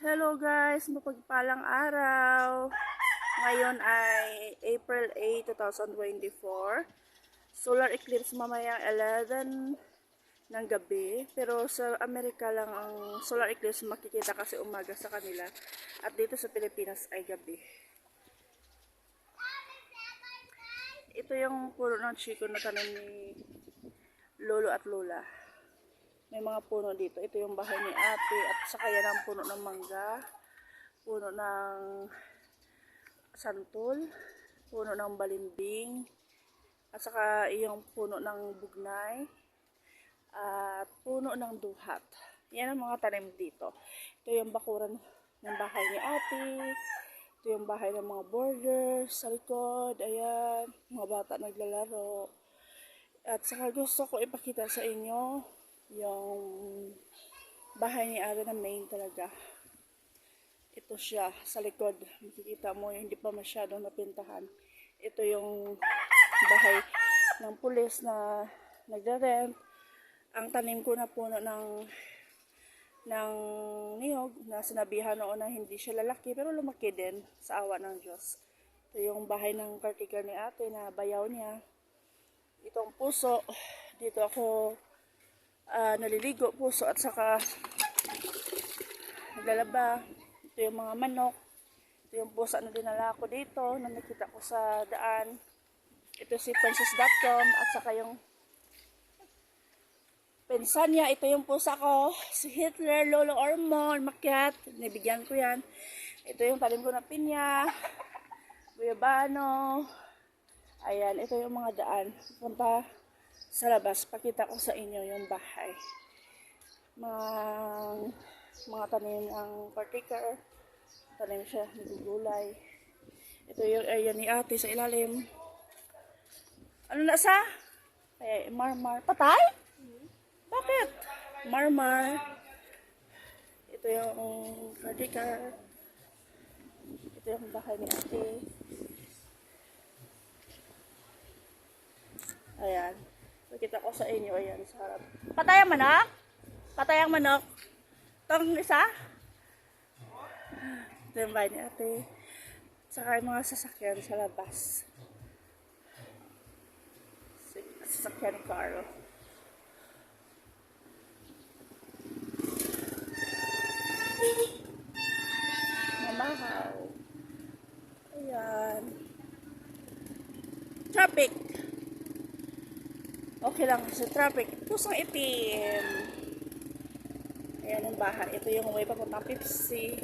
Hello guys, mapagpalang araw. Ngayon ay April 8, 2024. Solar eclipse mamayang 11 ng gabi. Pero sa Amerika lang ang solar eclipse makikita kasi umaga sa kanila. At dito sa Pilipinas ay gabi. Ito yung puno ng chiko na tanim ni Lolo at Lola. May mga puno dito. Ito yung bahay ni ate. At saka yan ang puno ng mangga. Puno ng santol. Puno ng balimbing. At saka yung puno ng bugnay. At puno ng duhat. Yan ang mga tanim dito. Ito yung bakuran ng bahay ni ate. Ito yung bahay ng mga borders sa likod. Ayan. Mga bata naglalaro. At saka gusto ko ipakita sa inyo yung bahay ni ate na main talaga. Ito siya sa likod. Makikita mo hindi pa masyadong napintahan. Ito yung bahay ng pulis na nagre-rent. Ang tanim ko na puno ng niyog na sinabihan noon na hindi siya lalaki pero lumaki din sa awa ng Diyos. Ito yung bahay ng caretaker ni ate na bayaw niya. Itong puso. Dito ako naliligo, puso at saka naglalaba. Ito yung mga manok. Ito yung pusa na dinala ko dito na nakita ko sa daan. Ito si Princess.com at saka yung Pensanya. Ito yung pusa ko, si Hitler, Lolo Ormond, makyat. Nabigyan ko yan. Ito yung talim ko na pinya, guyabano. Ayan, ito yung mga daan. Punta sa labas, pakita ko sa inyo yung bahay. Mga tanim ang caretaker. Tanim siya, nagugulay. Ito yung area ni ate sa ilalim. Ano na sa? Marmar. Patay? Bakit? Marmar. Ito yung caretaker. Ito yung bahay ni ate. Ayan. Nakita ko sa inyo, ayan, sa harap. Patay ang manok? Patay ang manok? Itong isa? Ito yung bahay ni ate. Saka yung mga sasakyan sa labas. Sasakyan ni Carlo. Mamahaw. Ayan. Traffic. Okay lang sa traffic. Pusang itim. Ayan ang bahay. Ito yung way papuntang Pepsi.